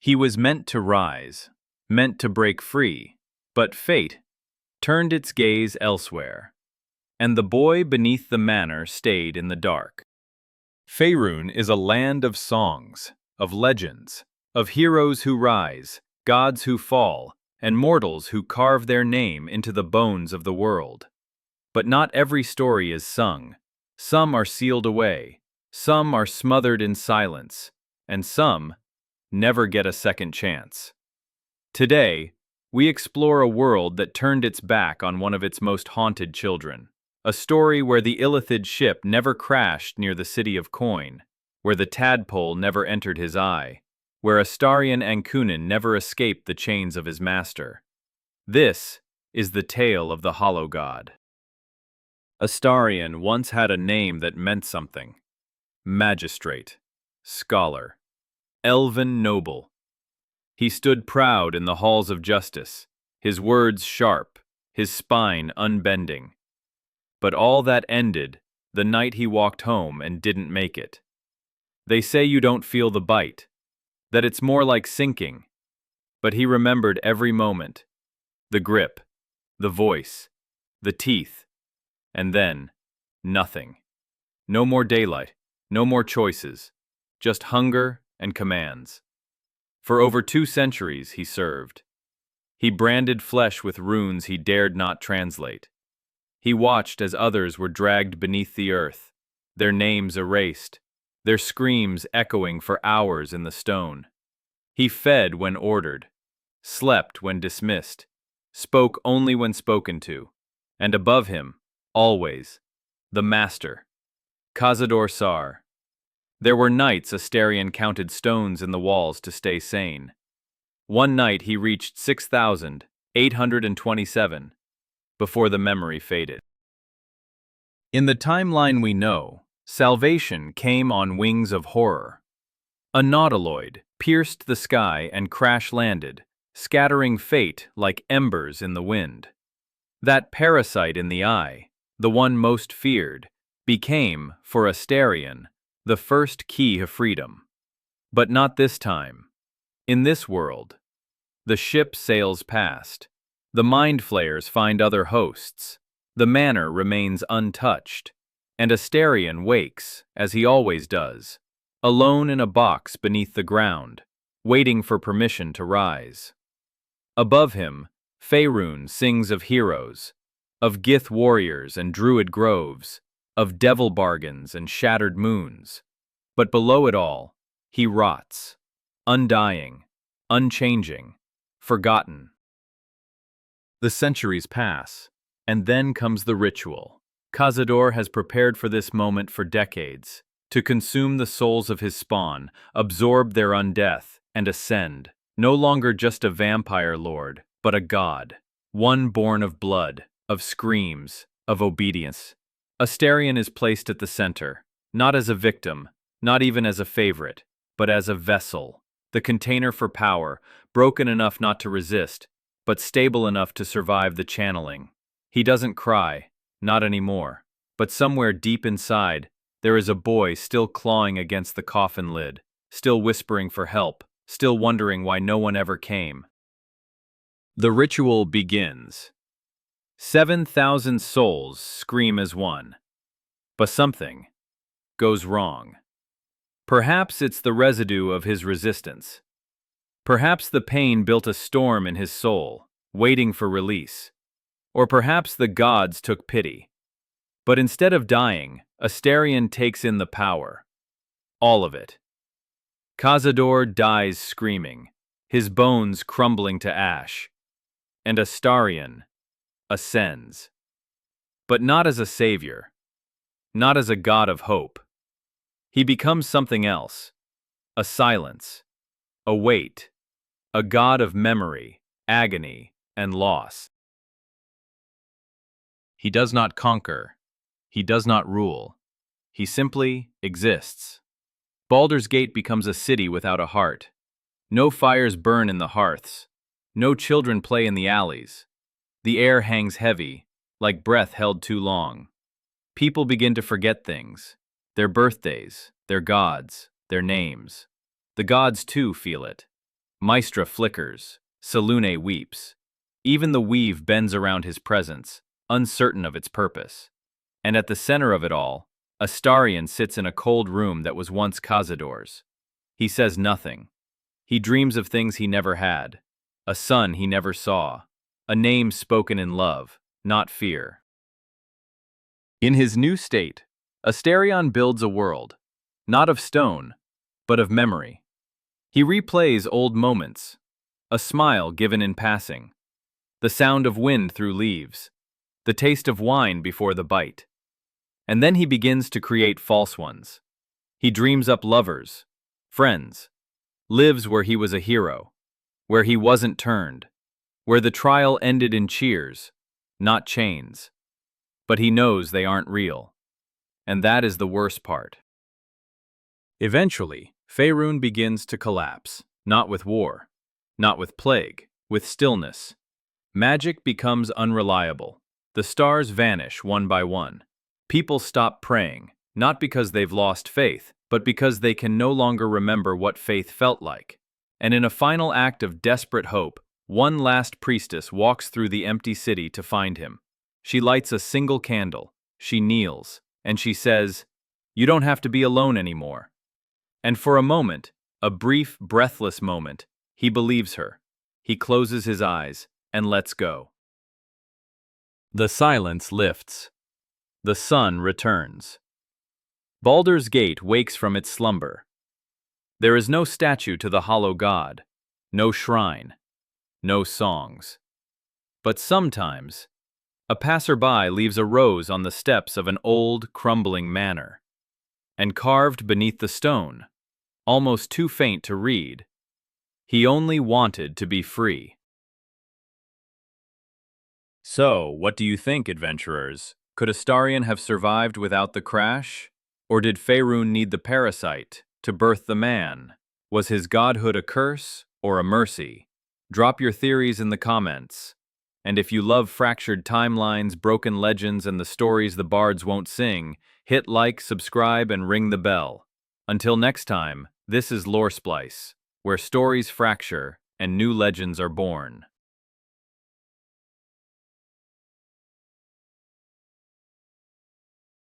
He was meant to rise, meant to break free, but fate turned its gaze elsewhere, and the boy beneath the manor stayed in the dark. Faerûn is a land of songs, of legends, of heroes who rise, gods who fall, and mortals who carve their name into the bones of the world. But not every story is sung. Some are sealed away, some are smothered in silence, and some never get a second chance. Today, we explore a world that turned its back on one of its most haunted children. A story where the illithid ship never crashed near the city of Coin, where the tadpole never entered his eye, where Astarion Ancunin never escaped the chains of his master. This is the tale of the Hollow God. Astarion once had a name that meant something. Magistrate, scholar, elven noble. He stood proud in the halls of justice, his words sharp, his spine unbending. But all that ended the night he walked home and didn't make it. They say you don't feel the bite, that it's more like sinking. But he remembered every moment, the grip, the voice, the teeth, and then nothing. No more daylight, no more choices, just hunger and commands. For over 2 centuries he served. He branded flesh with runes he dared not translate. He watched as others were dragged beneath the earth, their names erased, their screams echoing for hours in the stone. He fed when ordered, slept when dismissed, spoke only when spoken to, and above him, always, the master, Cazador Sar. There were nights Astarion counted stones in the walls to stay sane. One night he reached 6,827, before the memory faded. In the timeline we know, salvation came on wings of horror. A nautiloid pierced the sky and crash-landed, scattering fate like embers in the wind. That parasite in the eye, the one most feared, became, for Astarion, the first key of freedom. But not this time. In this world, the ship sails past. The mind flayers find other hosts. The manor remains untouched. And Astarion wakes, as he always does, alone in a box beneath the ground, waiting for permission to rise. Above him, Faerûn sings of heroes, of Gith warriors and druid groves, of devil bargains and shattered moons. But below it all, he rots, undying, unchanging, forgotten. The centuries pass, and then comes the ritual. Cazador has prepared for this moment for decades, to consume the souls of his spawn, absorb their undeath, and ascend, no longer just a vampire lord, but a god, one born of blood, of screams, of obedience. Astarion is placed at the center, not as a victim, not even as a favorite, but as a vessel, the container for power, broken enough not to resist, but stable enough to survive the channeling. He doesn't cry, not anymore, but somewhere deep inside, there is a boy still clawing against the coffin lid, still whispering for help, still wondering why no one ever came. The ritual begins. 7,000 souls scream as one. But something goes wrong. Perhaps it's the residue of his resistance. Perhaps the pain built a storm in his soul, waiting for release. Or perhaps the gods took pity. But instead of dying, Astarion takes in the power. All of it. Cazador dies screaming, his bones crumbling to ash. And Astarion ascends. But not as a savior. Not as a god of hope. He becomes something else. A silence. A weight. A god of memory, agony, and loss. He does not conquer. He does not rule. He simply exists. Baldur's Gate becomes a city without a heart. No fires burn in the hearths. No children play in the alleys. The air hangs heavy, like breath held too long. People begin to forget things. Their birthdays, their gods, their names. The gods too feel it. Maestra flickers, Selûne weeps. Even the weave bends around his presence, uncertain of its purpose. And at the center of it all, Astarion sits in a cold room that was once Cazador's. He says nothing. He dreams of things he never had, a son he never saw, a name spoken in love, not fear. In his new state, Astarion builds a world, not of stone, but of memory. He replays old moments, a smile given in passing, the sound of wind through leaves, the taste of wine before the bite. And then he begins to create false ones. He dreams up lovers, friends, lives where he was a hero, where he wasn't turned, where the trial ended in cheers, not chains. But he knows they aren't real. And that is the worst part. Eventually, Faerûn begins to collapse, not with war, not with plague, with stillness. Magic becomes unreliable. The stars vanish one by one. People stop praying, not because they've lost faith, but because they can no longer remember what faith felt like. And in a final act of desperate hope, one last priestess walks through the empty city to find him. She lights a single candle, she kneels, and she says, "You don't have to be alone anymore." And for a moment, a brief, breathless moment, he believes her. He closes his eyes and lets go. The silence lifts. The sun returns. Baldur's Gate wakes from its slumber. There is no statue to the hollow god, no shrine, no songs. But sometimes, a passerby leaves a rose on the steps of an old, crumbling manor. And carved beneath the stone, almost too faint to read, "He only wanted to be free." So, what do you think, adventurers? Could Astarion have survived without the crash? Or did Faerûn need the parasite to birth the man? Was his godhood a curse or a mercy? Drop your theories in the comments. And if you love fractured timelines, broken legends, and the stories the bards won't sing, hit like, subscribe, and ring the bell. Until next time, this is Lore Splice, where stories fracture and new legends are born.